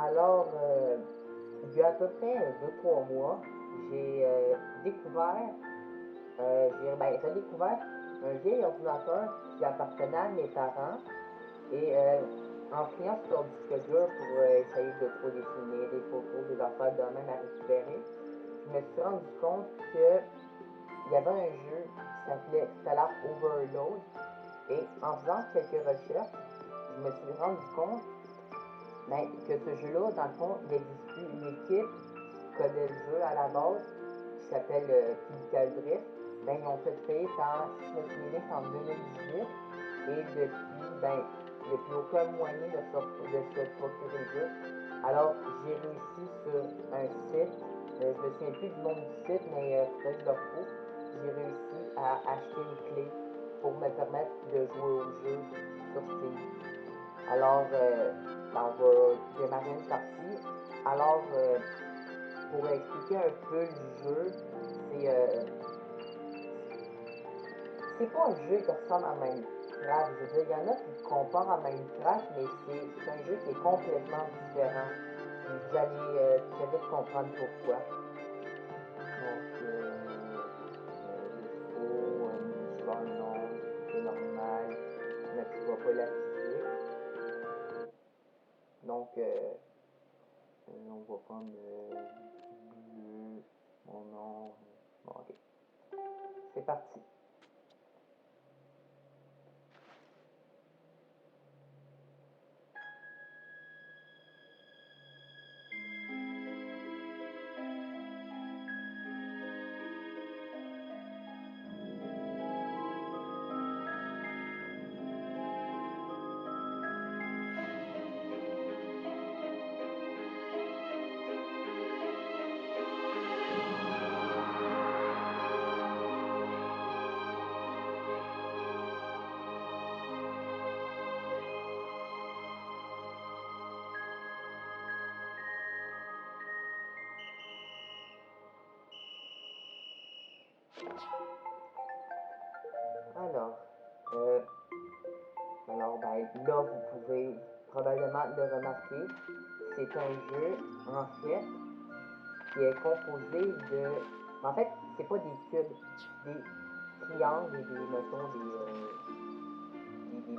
Alors, il y a à peu près 2 3 mois, j'ai découvert, j'ai redécouvert un vieil ordinateur qui appartenait à mes parents. Et en fouillant sur leur disque dur pour essayer de trouver des souvenirs, des photos, des affaires de même à récupérer, je me suis rendu compte que il y avait un jeu qui s'appelait Overload. Et en faisant quelques recherches, je me suis rendu compte que ce jeu-là, dans le fond, il n'existe plus. Une équipe qui codait le jeu à la base, qui s'appelle Cubicle Drift, ils ont fait faillite si je me souviens, c'est en 2018. Et depuis aucun moyen de se procurer le jeu. Alors, j'ai réussi sur un site, je me souviens plus du nom du site, mais faudrait que je le retrouve. J'ai réussi à acheter une clé pour me permettre de jouer au jeu sur Steam. Alors, on va démarrer une partie. Alors, pour expliquer un peu le jeu, c'est c'est pas un jeu qui ressemble à Minecraft. Je veux dire, il y en a qui le comparent à Minecraft, mais c'est un jeu qui est complètement différent. Puis vous allez très vite comprendre pourquoi. Donc, il faut un multijoueur non, difficulté normale, n'activera pas la physique. Donc, on va prendre bleu, mon nom. Bon, ok. C'est parti. Alors, euh, là, vous pouvez probablement le remarquer, c'est un jeu, en fait, qui est composé de... En fait, c'est pas des cubes, c'est des triangles et mettons, des bouts de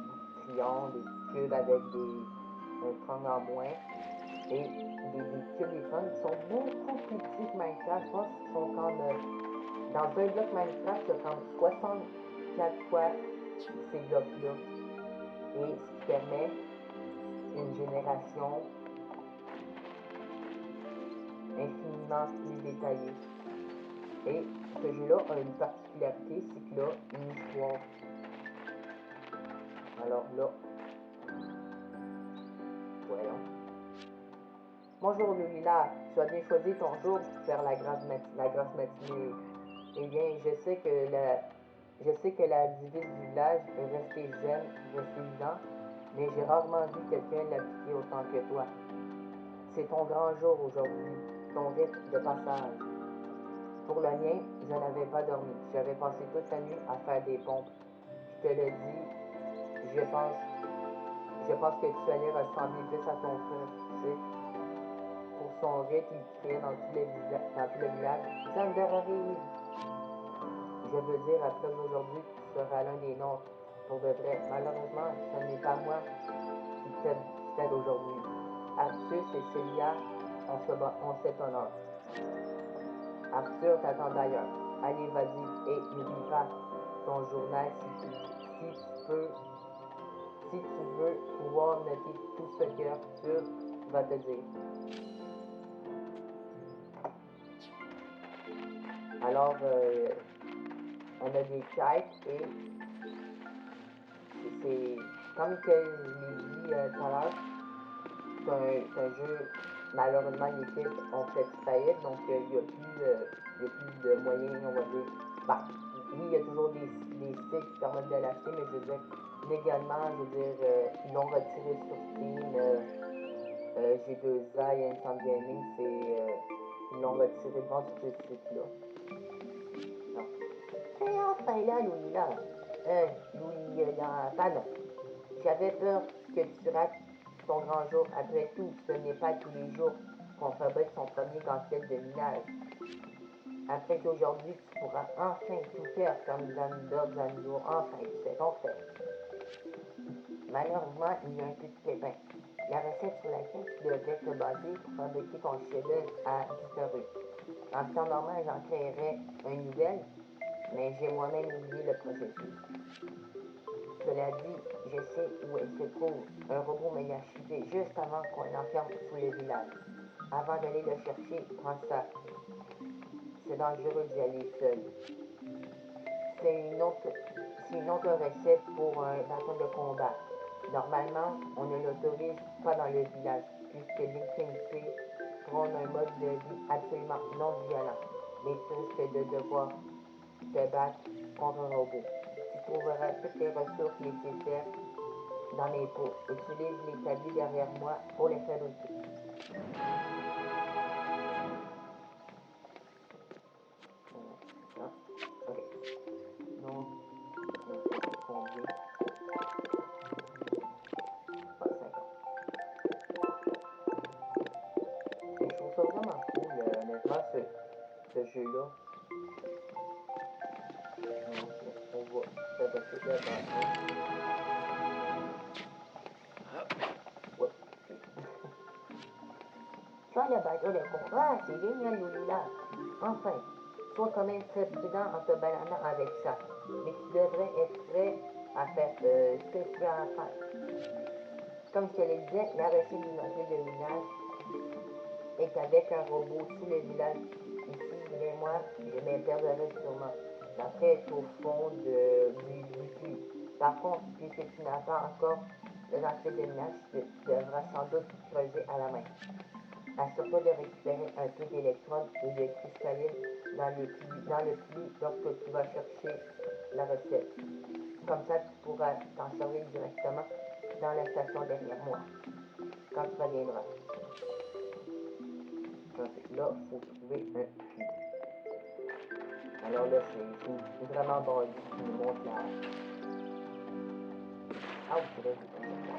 triangles, des cubes avec un triangle en moins, et des cubes, des triangles qui sont beaucoup plus petits que Minecraft. Je pense qu'ils sont comme... dans un bloc Minecraft, il y a comme 64 fois ces blocs-là. Et ce qui permet une génération infiniment plus détaillée. Et ce jeu-là a une particularité, c'est qu'il a une histoire. Alors là, voyons. Bonjour Lulila, tu as bien choisi ton jour pour faire la grasse matinée. Eh bien, je sais que la devise du village est rester zen, rester vivant, mais j'ai rarement vu quelqu'un l'appliquer autant que toi. C'est ton grand jour aujourd'hui, ton rite de passage. Pour le mien, je n'avais pas dormi. J'avais passé toute la nuit à faire des pompes. Je te le dis, je pense, je pense que tu allais ressembler plus à ton frère, tu sais. Pour son rite, il criait dans tout le village. Xander arrive! Je veux dire, après aujourd'hui, tu seras l'un des nôtres. Pour de vrai. Malheureusement, ce n'est pas moi qui t'aide aujourd'hui. Arthus et Célia ont cet honneur. Arthur t'attend d'ailleurs. Allez, vas-y. Et n'oublie pas ton journal si tu veux pouvoir noter tout ce que Arthur va te dire. Alors, on a des quêtes et c'est comme que je l'ai dit tout à l'heure, c'est un jeu, malheureusement, l'équipe ont fait faillite, donc il n'y a plus de moyens, on va dire. Bah, oui, il y a toujours des sites qui permettent de l'acheter, mais je veux dire, légalement, je veux dire, ils l'ont retiré sur Steam. G2A et Instant Gaming, ils l'ont retiré de vente sur ce site-là. Non. Et enfin là, Louis, là. Louis, pardon. J'avais peur que tu rates son grand jour. Après tout, ce n'est pas tous les jours qu'on fabrique son premier gantel de minage. Après qu'aujourd'hui, tu pourras enfin tout faire comme d'autres animaux. Enfin, tu sais ton fait. Malheureusement, il y a un petit pépin. La recette sur laquelle tu devrais te baser pour fabriquer ton chef-d'œuvre a disparu. En temps normal, j'en créerais une nouvelle, mais j'ai moi-même oublié le processus. Cela dit, je sais où elle se trouve. Un robot me l'a chiffré juste avant qu'on l'enferme sous le village. Avant d'aller le chercher, prends ça. C'est dangereux d'y aller seul. C'est une autre recette pour un bâton de combat. Normalement, on ne l'autorise pas dans le village, puisque Linkin P prône un mode de vie absolument non violent. Mais tu risques de devoir te battre contre un robot. Tu trouveras toutes les ressources nécessaires dans mes pots. Utilise les tabliers derrière moi pour les fabriquer. Ah, ok. Donc, c'est combien? Ah, 50. Et je trouve ça vraiment cool, honnêtement, ce jeu-là. Donc, on va fabriquer le bâton. Ouais. Faire le bateau de combat, c'est génial, Louloula. Enfin, sois quand même très prudent en te baladant avec ça. Mais tu devrais être prêt à faire ce que tu as à faire. Comme je te le disais, la recette du module de minage est avec un robot sous le village. Ici, moi, je m'imperderai sûrement. L'après est au fond du puits. Par contre, puisque tu n'as pas encore le gantier de minage, tu devras sans doute creuser à la main. Assure-toi de récupérer un peu d'électrodes ou de cristalline dans le puits lorsque tu vas chercher la recette. Comme ça, tu pourras t'en servir directement dans la station derrière moi, quand tu reviendras. Ensuite, là, il faut trouver un puits. Alors là, c'est vraiment bon qui nous montre la... Ah, c'est vrai, ouais, ça, c'est la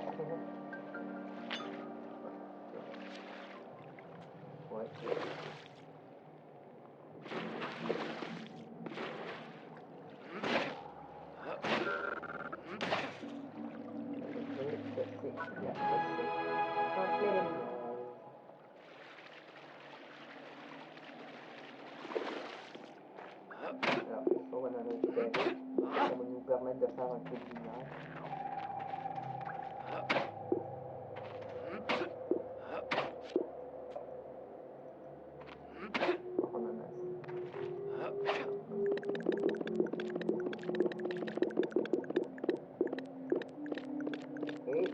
recette. Complet de minage. Alors, ça, on va en récupérer. Ça va nous permettre de faire un peu de minage. On en a assez. Et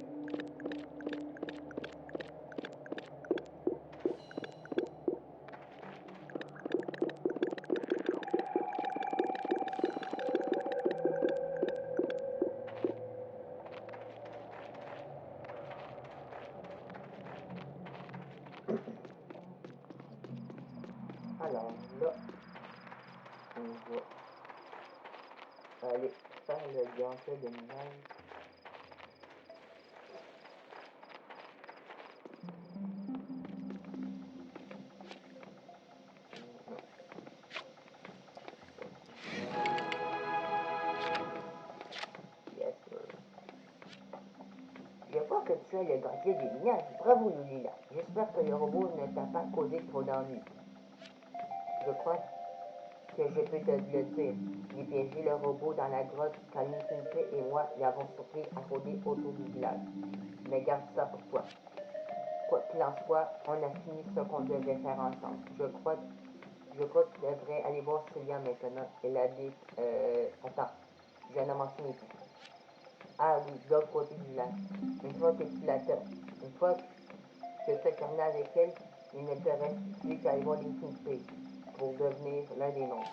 alors là, on va aller faire le gantel de minage. Non, yes, sir. Je vois que tu as le gantier de minage. Bravo, Lulila. J'espère que le robot ne t'a pas causé trop d'ennuis. Je crois que je peux te le dire. J'ai piégé le robot dans la grotte quand Linkin et moi l'avons surpris à rôder autour du village. Mais garde ça pour toi. Quoi qu'il en soit, on a fini ce qu'on devait faire ensemble. Je crois que tu devrais aller voir Sylvia maintenant. Elle habite... attends, je n'ai mentionné pas. Ah oui, de l'autre côté du lac. Une fois que tu l'attends, une fois que tu as terminé avec elle, il ne te reste plus qu'à aller voir Linkin pour devenir l'un des nôtres.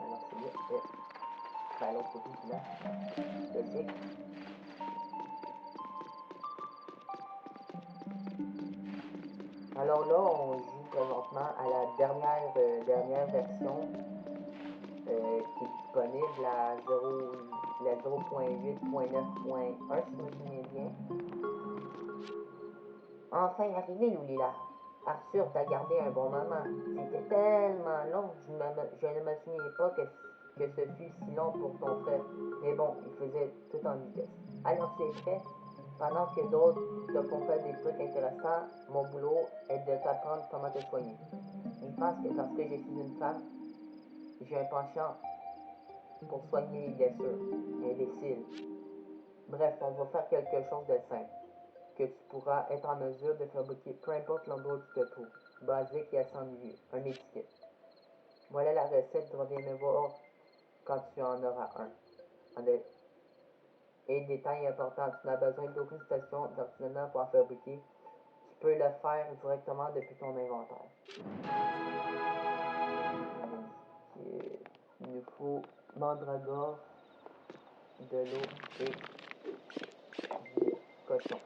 Alors Sylvia est à l'autre côté du lac. Logique. Alors là, on joue présentement à la dernière version qui est disponible à la 0.8.9.1 si je me souviens bien. Enfin arrivé, Loulila. Arthur t'a gardé un bon moment. C'était tellement long, je ne me souviens pas que ce fut si long pour ton frère. Mais bon, il faisait tout en vitesse. Alors c'est fait. Pendant que d'autres te font faire des trucs intéressants, mon boulot est de t'apprendre comment te soigner. Il pense que parce que je suis une femme, j'ai un penchant pour soigner les blessures. Imbécile. Bref, on va faire quelque chose de simple, que tu pourras être en mesure de fabriquer peu importe l'endroit où tu te trouves. Basique et à s'ennuyer. Un étiquette. Voilà la recette, reviens me voir quand tu en auras un. Et détail important, tu n'as besoin d'aucune station d'artisanat pour en fabriquer. Tu peux le faire directement depuis ton inventaire. Il nous faut mandragore, de l'eau et du coton.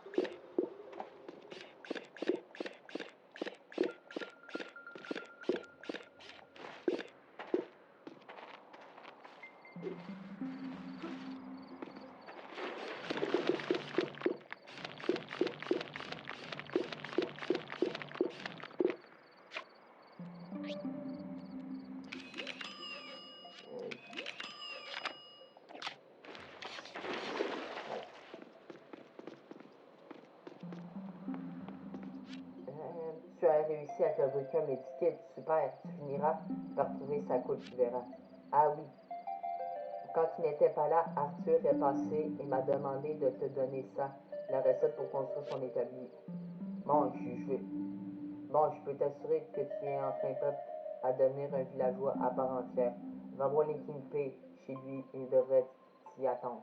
Tu as réussi à fabriquer un médikit, super, tu finiras par trouver sa coupe, tu verras. Ah oui, quand tu n'étais pas là, Arthur est passé et m'a demandé de te donner ça, la recette pour construire son établi. Bon, je peux t'assurer que tu es enfin prêt à devenir un villageois à part entière. Va voir Linkin P chez lui, il devrait s'y attendre.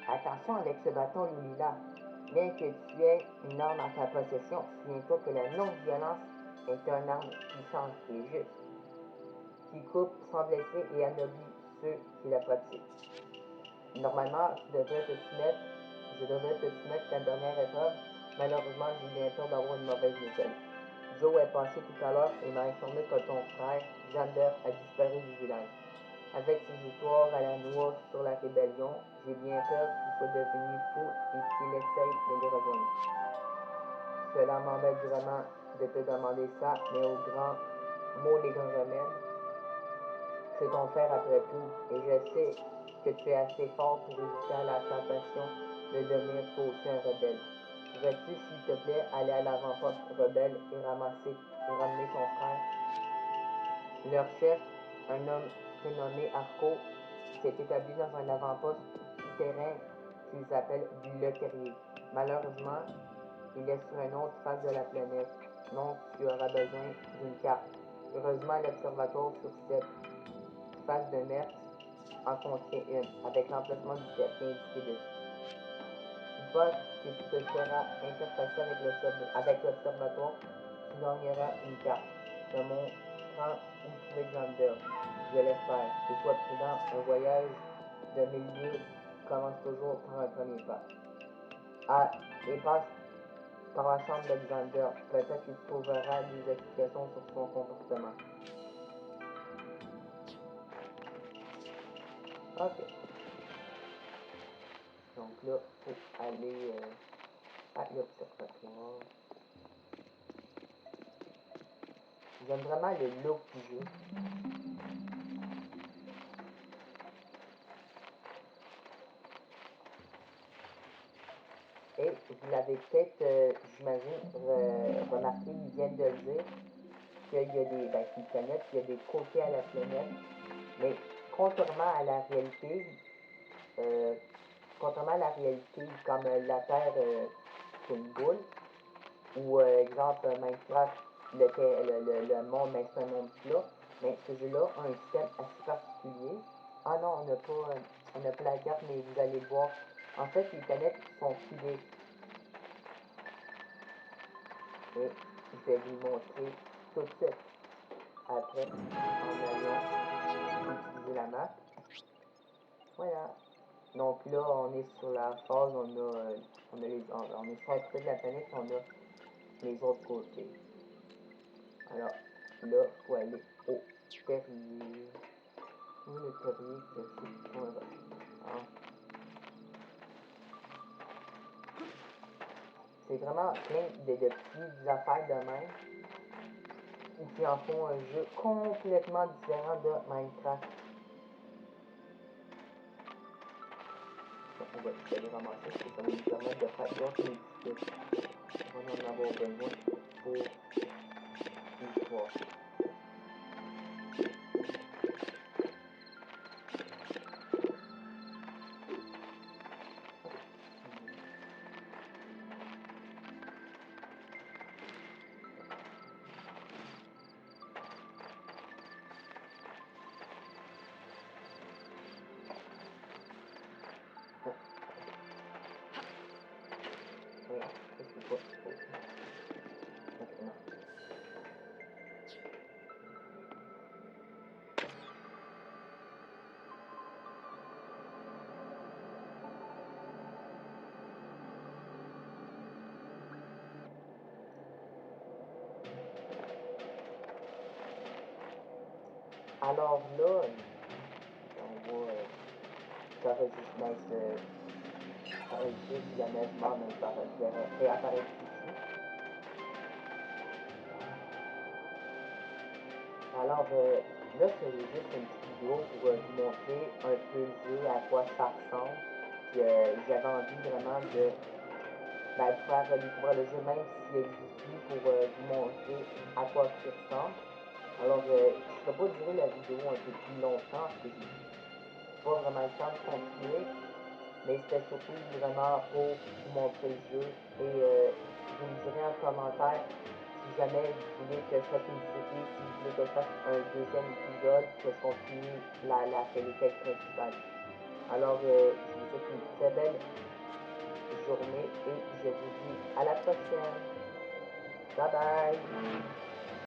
Attention avec ce bâton, Loulila. Bien que tu aies une arme en ta possession, souviens-toi que la non-violence est une arme puissante et juste, qui coupe sans blesser et anoblit ceux qui la pratiquent. Normalement, je devrais te soumettre la dernière épreuve. Malheureusement, j'ai bien peur d'avoir une mauvaise nouvelle. Joe est passé tout à l'heure et m'a informé que ton frère, Xander, a disparu du village. Avec ses histoires à la noix sur la rébellion, j'ai bien peur qu'il soit devenu fou et qu'il essaye de les rejoindre. Cela m'embête vraiment de te demander ça, mais au grand mot les grands remèdes, c'est ton frère après tout, et je sais que tu es assez fort pour résister à la tentation de devenir toi aussi un rebelle. Pourrais-tu, s'il te plaît, aller à l'avant-poste rebelle et ramener ton frère? Leur chef, un homme prénommé Arco, s'est établi dans un avant-poste souterrain qu'ils appellent le Terrier. Malheureusement, il est sur une autre face de la planète, donc tu auras besoin d'une carte. Heureusement, l'observatoire sur cette face de Mertz en contient une, avec l'emplacement du terrier indiqué dessus. Une fois que tu te seras interfacé avec l'observatoire, tu gagneras une carte te montrant où trouver Xander. Je l'espère. Et sois prudent, un voyage de 1000 lieues commence toujours par un premier pas. Ah, et passe par la chambre d'Alexander. Peut-être que tu trouveras des explications sur son comportement. Ok. Donc là, pour aller à l'observatoire. J'aime vraiment le look du jeu. Et vous l'avez peut-être, j'imagine, remarqué, ils viennent de le dire, qu'il y a des, ben, qu'ils connaissent, qu'il y a des côtés à la planète, mais contrairement à la réalité, euh, contrairement à la réalité, comme la Terre, c'est une boule, ou exemple Minecraft, le monde, ben, c'est un monde plat, mais ce jeu-là a un système assez particulier. Ah non, on n'a pas la carte, mais vous allez le voir. En fait, les planètes sont cubiques. Et je vais vous montrer tout de suite après en allant utiliser la map. Voilà. Donc là, on est sur la phase, on est sur un côté de la planète, on a les autres côtés. Alors, là, il faut aller au terrier. Où le terrier que je sais plus comment c'est vraiment plein de petites affaires de même qui en font un jeu complètement différent de Minecraft. On va essayer de ramasser parce que ça va nous permettre de faire d'autres édifices. On va en avoir besoin pour l'histoire. Voilà, ça c'est pas maintenant. Alors là, on va s'enregistrer si jamais je meurs, mais ça va réapparaître ici. Alors là, c'est juste une petite vidéo pour vous montrer un peu le jeu, à quoi ça ressemble. Puis j'avais envie vraiment de vous faire découvrir le jeu, même s'il n'existe plus, pour vous montrer à quoi il ressemble. Alors, je ne ferai pas durer la vidéo un peu plus longtemps, parce que j'ai pas vraiment le temps de continuer. Mais c'était surtout vraiment pour vous montrer le jeu. Et vous me direz en commentaire si jamais vous voulez que je fasse une série, si vous voulez que je fasse un deuxième épisode, que je continue les quêtes principales. Alors, je vous souhaite une très belle journée et je vous dis à la prochaine. Bye bye!